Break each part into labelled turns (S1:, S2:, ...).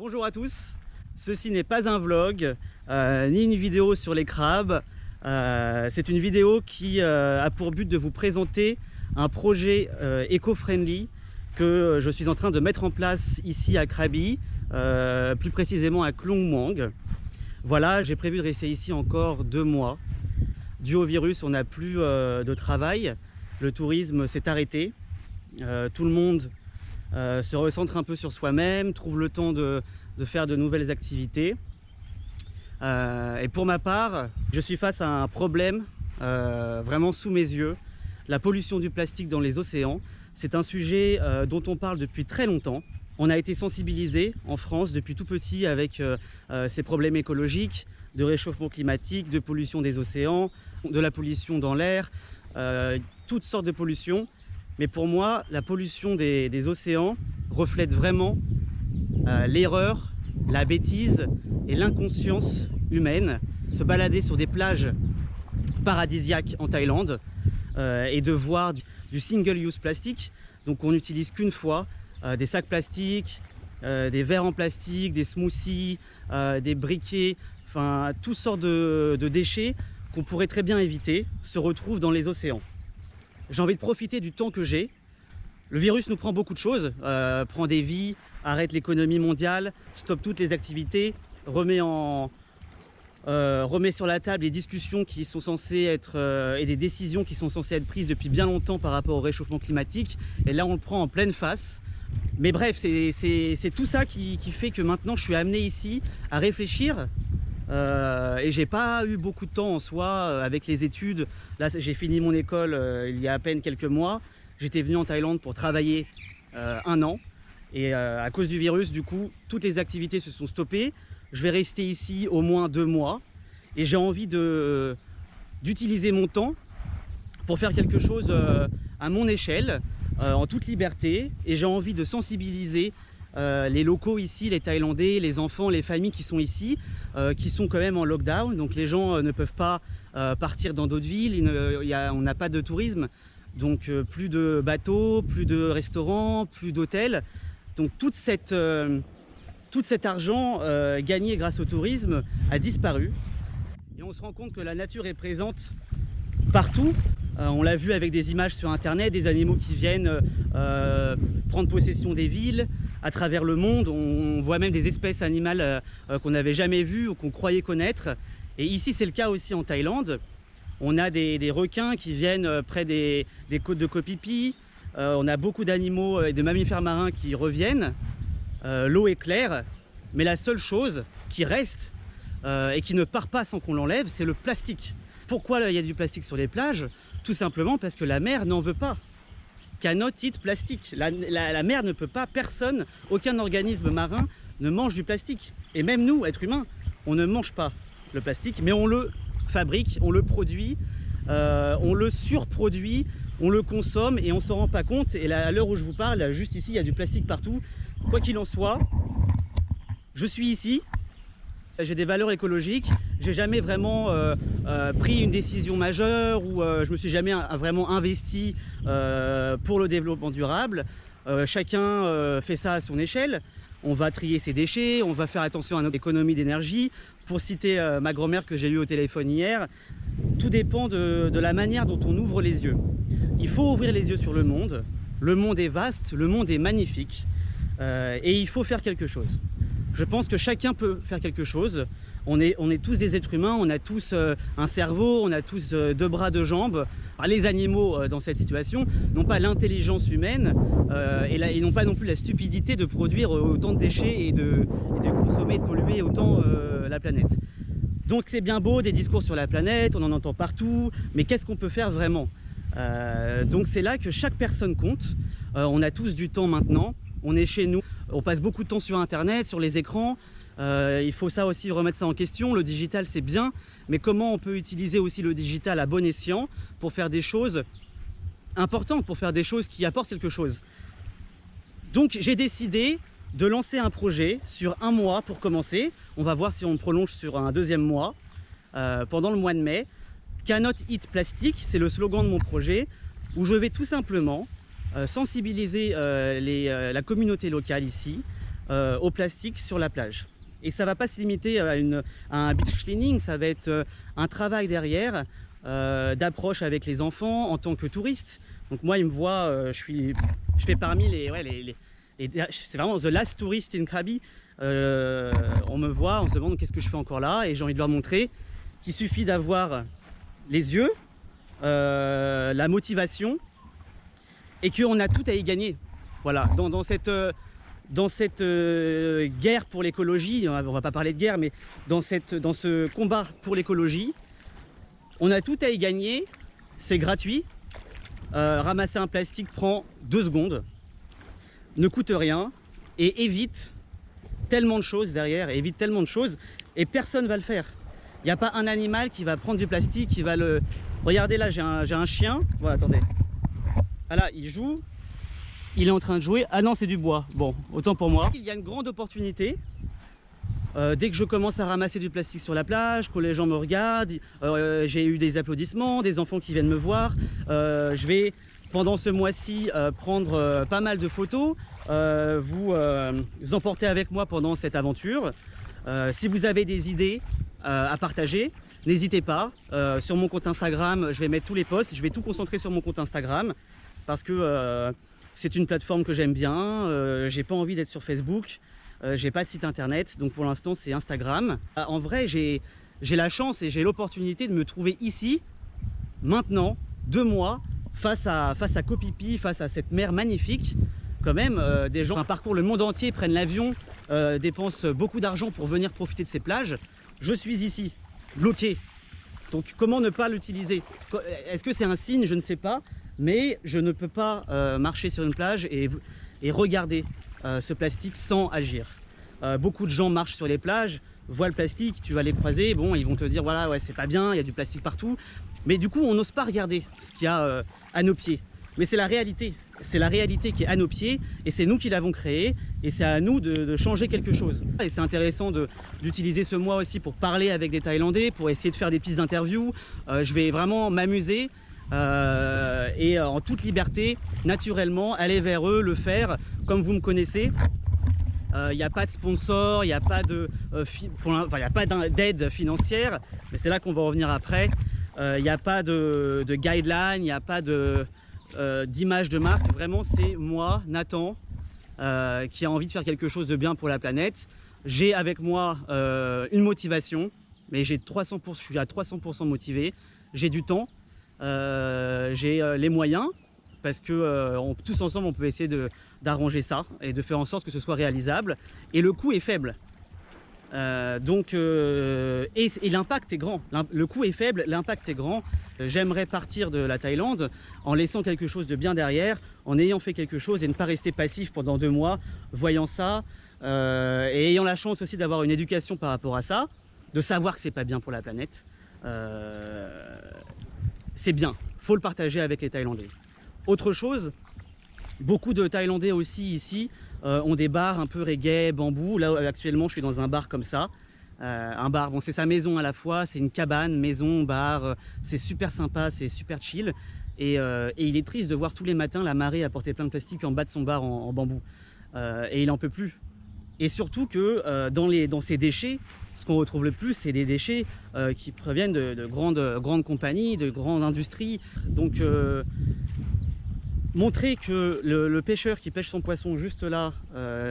S1: Bonjour à tous, ceci n'est pas un vlog, ni une vidéo sur les crabes. C'est une vidéo qui a pour but de vous présenter un projet éco-friendly que je suis en train de mettre en place ici à Krabi, plus précisément à Klong Muang. Voilà, j'ai prévu de rester ici encore 2 mois. Dû au virus, on n'a plus de travail, le tourisme s'est arrêté, tout le monde se recentre un peu sur soi-même, trouve le temps de faire de nouvelles activités. Et pour ma part, je suis face à un problème vraiment sous mes yeux, la pollution du plastique dans les océans. C'est un sujet dont on parle depuis très longtemps. On a été sensibilisé en France depuis tout petit avec ces problèmes écologiques, de réchauffement climatique, de pollution des océans, de la pollution dans l'air, toutes sortes de pollutions. Mais pour moi, la pollution des océans reflète vraiment l'erreur, la bêtise et l'inconscience humaine. Se balader sur des plages paradisiaques en Thaïlande et de voir du single-use plastique, donc on n'utilise qu'une fois, des sacs plastiques, des verres en plastique, des smoothies, des briquets, enfin toutes sortes de déchets qu'on pourrait très bien éviter, se retrouvent dans les océans. J'ai envie de profiter du temps que j'ai. Le virus nous prend beaucoup de choses, prend des vies, arrête l'économie mondiale, stoppe toutes les activités, remet sur la table les discussions qui sont censées être et des décisions qui sont censées être prises depuis bien longtemps par rapport au réchauffement climatique. Et là, on le prend en pleine face. Mais bref, c'est tout ça qui fait que maintenant, je suis amené ici à réfléchir. Et j'ai pas eu beaucoup de temps en soi avec les études. Là, j'ai fini mon école il y a à peine quelques mois. J'étais venu en Thaïlande pour travailler 1 an. Et à cause du virus, du coup, toutes les activités se sont stoppées. Je vais rester ici au moins 2 mois. Et j'ai envie d'utiliser mon temps pour faire quelque chose à mon échelle, en toute liberté. Et j'ai envie de sensibiliser les locaux ici, les Thaïlandais, les enfants, les familles qui sont ici, qui sont quand même en lockdown. Donc les gens ne peuvent pas partir dans d'autres villes, on n'a pas de tourisme. Donc plus de bateaux, plus de restaurants, plus d'hôtels. Donc tout cet argent gagné grâce au tourisme a disparu. Et on se rend compte que la nature est présente partout. On l'a vu avec des images sur internet, des animaux qui viennent prendre possession des villes à travers le monde. On voit même des espèces animales qu'on n'avait jamais vues ou qu'on croyait connaître. Et ici c'est le cas aussi en Thaïlande. On a des requins qui viennent près des côtes de Koh Phi Phi. On a beaucoup d'animaux et de mammifères marins qui reviennent. L'eau est claire, mais la seule chose qui reste et qui ne part pas sans qu'on l'enlève, c'est le plastique. Pourquoi il y a du plastique sur les plages? Tout simplement parce que la mer n'en veut pas. Cannot eat plastique. La mer ne peut pas, personne, aucun organisme marin ne mange du plastique. Et même nous, êtres humains, on ne mange pas le plastique, mais on le fabrique, on le produit, on le surproduit, on le consomme et on ne s'en rend pas compte. Et là, à l'heure où je vous parle, juste ici, il y a du plastique partout. Quoi qu'il en soit, je suis ici, j'ai des valeurs écologiques, j'ai jamais vraiment pris une décision majeure ou je me suis jamais vraiment investi pour le développement durable. Chacun fait ça à son échelle. On va trier ses déchets, on va faire attention à notre économie d'énergie. Pour citer ma grand-mère que j'ai eue au téléphone hier, tout dépend de la manière dont on ouvre les yeux. Il faut ouvrir les yeux sur le monde. Le monde est vaste, le monde est magnifique et il faut faire quelque chose. Je pense que chacun peut faire quelque chose. On est tous des êtres humains, on a tous un cerveau, on a tous 2 bras, 2 jambes. Les animaux dans cette situation n'ont pas l'intelligence humaine et n'ont pas non plus la stupidité de produire autant de déchets et de consommer et de polluer autant la planète. Donc c'est bien beau des discours sur la planète, on en entend partout, mais qu'est-ce qu'on peut faire vraiment? Donc c'est là que chaque personne compte. On a tous du temps maintenant, on est chez nous, on passe beaucoup de temps sur internet, sur les écrans. Il faut ça aussi remettre ça en question. Le digital c'est bien, mais comment on peut utiliser aussi le digital à bon escient pour faire des choses importantes, pour faire des choses qui apportent quelque chose. Donc j'ai décidé de lancer un projet sur 1 mois pour commencer. On va voir si on prolonge sur un 2e mois pendant le mois de mai. Cannot eat plastic, c'est le slogan de mon projet, où je vais tout simplement sensibiliser la communauté locale ici, au plastique sur la plage. Et ça ne va pas se limiter à un beach cleaning, ça va être un travail derrière, d'approche avec les enfants en tant que touriste. Donc moi, ils me voient, je fais parmi c'est vraiment the last tourist in Krabi. On me voit, on se demande qu'est-ce que je fais encore là, et j'ai envie de leur montrer qu'il suffit d'avoir les yeux, la motivation, et qu'on a tout à y gagner. Voilà, dans cette guerre pour l'écologie, on va pas parler de guerre, mais dans ce combat pour l'écologie, on a tout à y gagner, c'est gratuit. Ramasser un plastique prend 2 secondes, ne coûte rien et évite tellement de choses derrière, et personne va le faire. Il n'y a pas un animal qui va prendre du plastique, qui va le... Regardez là, j'ai un chien, voilà, attendez. Ah là, il joue, il est en train de jouer, ah non c'est du bois, bon, autant pour moi. Il y a une grande opportunité. Dès que je commence à ramasser du plastique sur la plage, que les gens me regardent, j'ai eu des applaudissements, des enfants qui viennent me voir. Je vais, pendant ce mois-ci, prendre pas mal de photos, vous emporter avec moi pendant cette aventure. Si vous avez des idées à partager, n'hésitez pas. Sur mon compte Instagram, je vais mettre tous les posts, je vais tout concentrer sur mon compte Instagram parce que c'est une plateforme que j'aime bien, j'ai pas envie d'être sur Facebook. J'ai pas de site internet, donc pour l'instant c'est Instagram. En vrai, j'ai la chance et j'ai l'opportunité de me trouver ici, maintenant, 2 mois, face à Koh Phi Phi, face à cette mer magnifique. Quand même, des gens parcourent le monde entier, prennent l'avion, dépensent beaucoup d'argent pour venir profiter de ces plages. Je suis ici, bloqué. Donc comment ne pas l'utiliser? Est-ce que c'est un signe? Je ne sais pas. Mais je ne peux pas marcher sur une plage et regarder ce plastique sans agir. Beaucoup de gens marchent sur les plages, voient le plastique, tu vas les croiser, bon, ils vont te dire voilà, ouais, c'est pas bien, il y a du plastique partout. Mais du coup, on n'ose pas regarder ce qu'il y a à nos pieds. Mais c'est la réalité qui est à nos pieds, et c'est nous qui l'avons créée, et c'est à nous de changer quelque chose. Et c'est intéressant d'utiliser ce mois aussi pour parler avec des Thaïlandais, pour essayer de faire des petites interviews. Je vais vraiment m'amuser. Et en toute liberté, naturellement, aller vers eux, le faire comme vous me connaissez. Il n'y a pas de sponsor, il n'y a pas d'aide financière, mais c'est là qu'on va revenir après. Il n'y a pas de guideline, il n'y a pas d'image de marque. Vraiment, c'est moi, Nathan, qui a envie de faire quelque chose de bien pour la planète. J'ai avec moi une motivation, mais je suis à 300% motivé. J'ai du temps. J'ai les moyens parce que tous ensemble on peut essayer d'arranger ça et de faire en sorte que ce soit réalisable, et le coût est faible, et l'impact est grand. Le coût est faible, l'impact est grand. J'aimerais partir de la Thaïlande en laissant quelque chose de bien derrière, en ayant fait quelque chose et ne pas rester passif pendant 2 mois voyant ça, et ayant la chance aussi d'avoir une éducation par rapport à ça, de savoir que c'est pas bien pour la planète. C'est bien, faut le partager avec les Thaïlandais. Autre chose, beaucoup de Thaïlandais aussi ici ont des bars un peu reggae, bambou. Là actuellement je suis dans un bar comme ça. Un bar, bon c'est sa maison à la fois, c'est une cabane, maison, bar, c'est super sympa, c'est super chill. Et il est triste de voir tous les matins la marée apporter plein de plastique en bas de son bar en bambou. Et il n'en peut plus. Et surtout que dans ces déchets, ce qu'on retrouve le plus, c'est des déchets qui proviennent de grandes compagnies, de grandes industries. Donc montrer que le pêcheur qui pêche son poisson juste là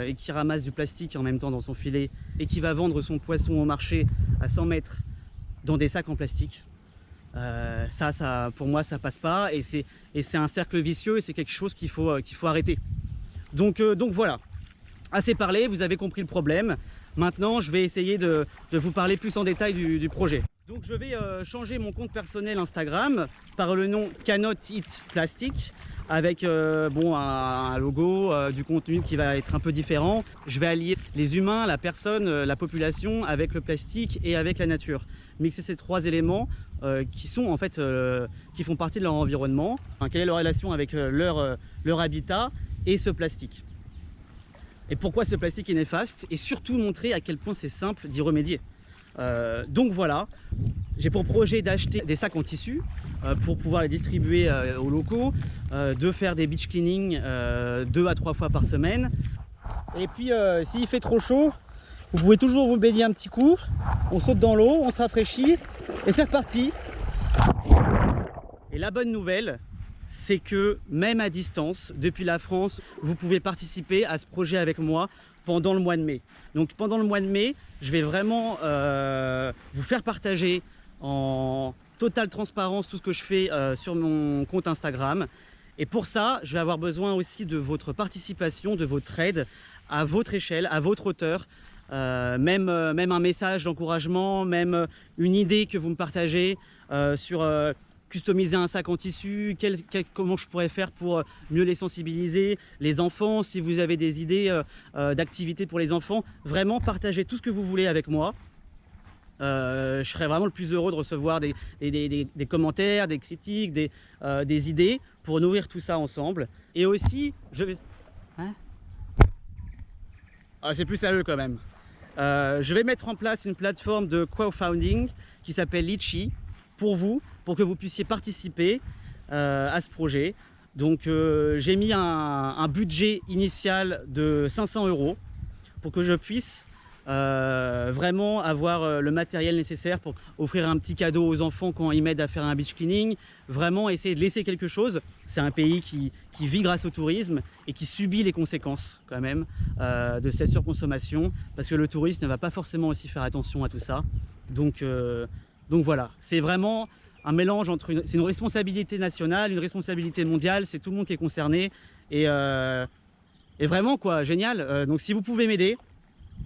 S1: et qui ramasse du plastique en même temps dans son filet et qui va vendre son poisson au marché à 100 mètres dans des sacs en plastique, ça pour moi ça passe pas, et c'est un cercle vicieux, et c'est quelque chose qu'il faut arrêter. Donc voilà, assez parlé, vous avez compris le problème. Maintenant, je vais essayer de vous parler plus en détail du projet. Donc je vais changer mon compte personnel Instagram par le nom Cannot Eat Plastic, avec un logo, du contenu qui va être un peu différent. Je vais allier les humains, la personne, la population avec le plastique et avec la nature. Mixer ces 3 éléments qui font partie de leur environnement. Quelle est leur relation avec leur habitat et ce plastique. Et pourquoi ce plastique est néfaste, et surtout montrer à quel point c'est simple d'y remédier. Donc voilà, j'ai pour projet d'acheter des sacs en tissu pour pouvoir les distribuer aux locaux, de faire des beach cleaning 2 à 3 fois par semaine. Et puis s'il fait trop chaud, vous pouvez toujours vous baigner un petit coup. On saute dans l'eau, on se rafraîchit et c'est reparti. Et la bonne nouvelle, c'est que même à distance, depuis la France, vous pouvez participer à ce projet avec moi pendant le mois de mai. Donc pendant le mois de mai, je vais vraiment vous faire partager en totale transparence tout ce que je fais sur mon compte Instagram. Et pour ça, je vais avoir besoin aussi de votre participation, de votre aide à votre échelle, à votre hauteur. Même un message d'encouragement, même une idée que vous me partagez sur customiser un sac en tissu, comment je pourrais faire pour mieux les sensibiliser, les enfants, si vous avez des idées d'activités pour les enfants, vraiment partagez tout ce que vous voulez avec moi. Je serais vraiment le plus heureux de recevoir des commentaires, des critiques, des idées pour nourrir tout ça ensemble. Et aussi, je vais... Hein, c'est plus sérieux quand même. Je vais mettre en place une plateforme de crowdfunding qui s'appelle Litchi pour vous, pour que vous puissiez participer à ce projet. Donc j'ai mis un budget initial de 500 € pour que je puisse vraiment avoir le matériel nécessaire pour offrir un petit cadeau aux enfants quand ils m'aident à faire un beach cleaning, vraiment essayer de laisser quelque chose. C'est un pays qui vit grâce au tourisme et qui subit les conséquences quand même de cette surconsommation, parce que le touriste ne va pas forcément aussi faire attention à tout ça. Donc voilà, c'est vraiment un mélange entre c'est une responsabilité nationale, une responsabilité mondiale, c'est tout le monde qui est concerné et vraiment quoi, génial. Donc si vous pouvez m'aider,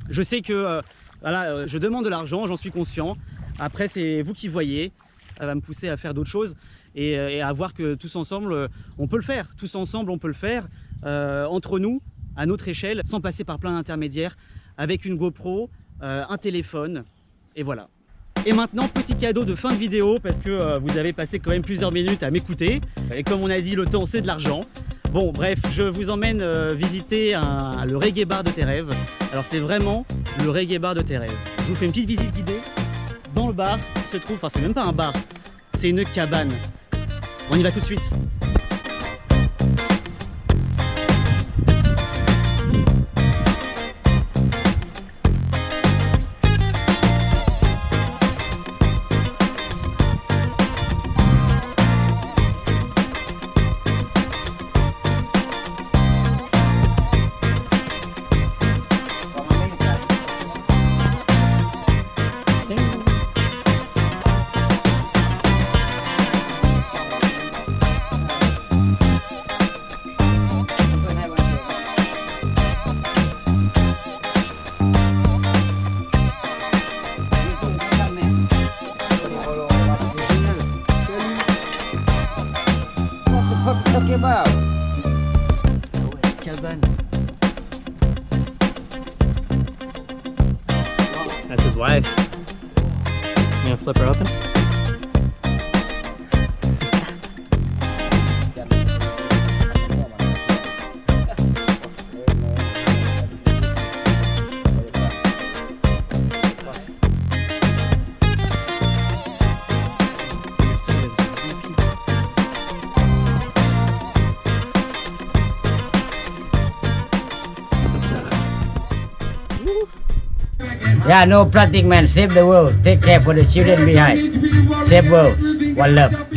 S1: je sais que voilà, je demande de l'argent, j'en suis conscient. Après c'est vous qui voyez, ça va me pousser à faire d'autres choses et à voir que tous ensemble on peut le faire. Tous ensemble on peut le faire entre nous, à notre échelle, sans passer par plein d'intermédiaires, avec une GoPro, un téléphone et voilà. Et maintenant, petit cadeau de fin de vidéo, parce que vous avez passé quand même plusieurs minutes à m'écouter. Et comme on a dit, le temps c'est de l'argent. Bon bref, je vous emmène visiter le reggae bar de tes rêves. Alors c'est vraiment le reggae bar de tes rêves. Je vous fais une petite visite guidée. Dans le bar qui se trouve, enfin c'est même pas un bar, c'est une cabane. On y va tout de suite. Cabane.
S2: That's his wife. You gonna flip her open?
S3: Yeah, no plastic man. Save the world. Take care for the children behind. Save world. One love.